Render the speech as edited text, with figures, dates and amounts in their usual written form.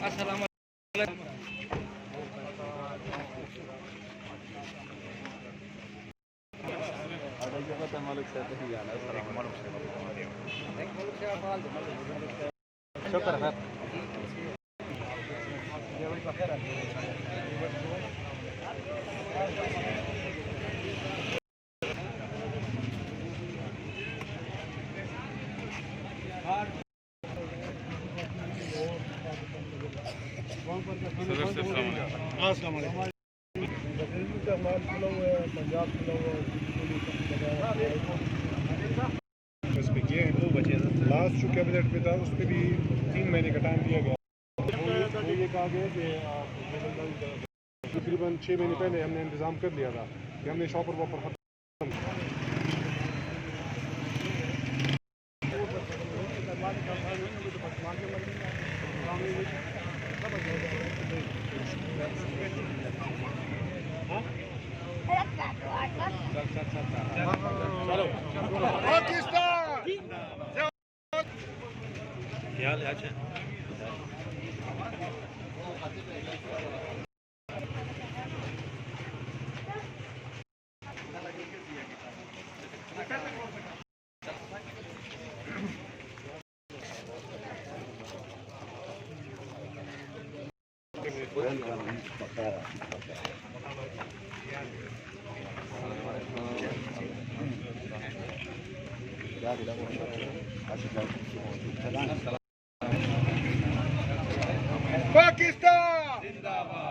अस्सलाम शुक्र है लास्ट जो कैबिनेट में था उस पर भी 3 महीने का टाइम दिया गया। वो ये कहा गया कि तकरीबन 6 महीने पहले हमने इंतज़ाम कर लिया था कि हमने शॉपर वॉपर खत्म। पाकिस्तान ख्याल है अच्छा पाकिस्तान जिंदाबाद।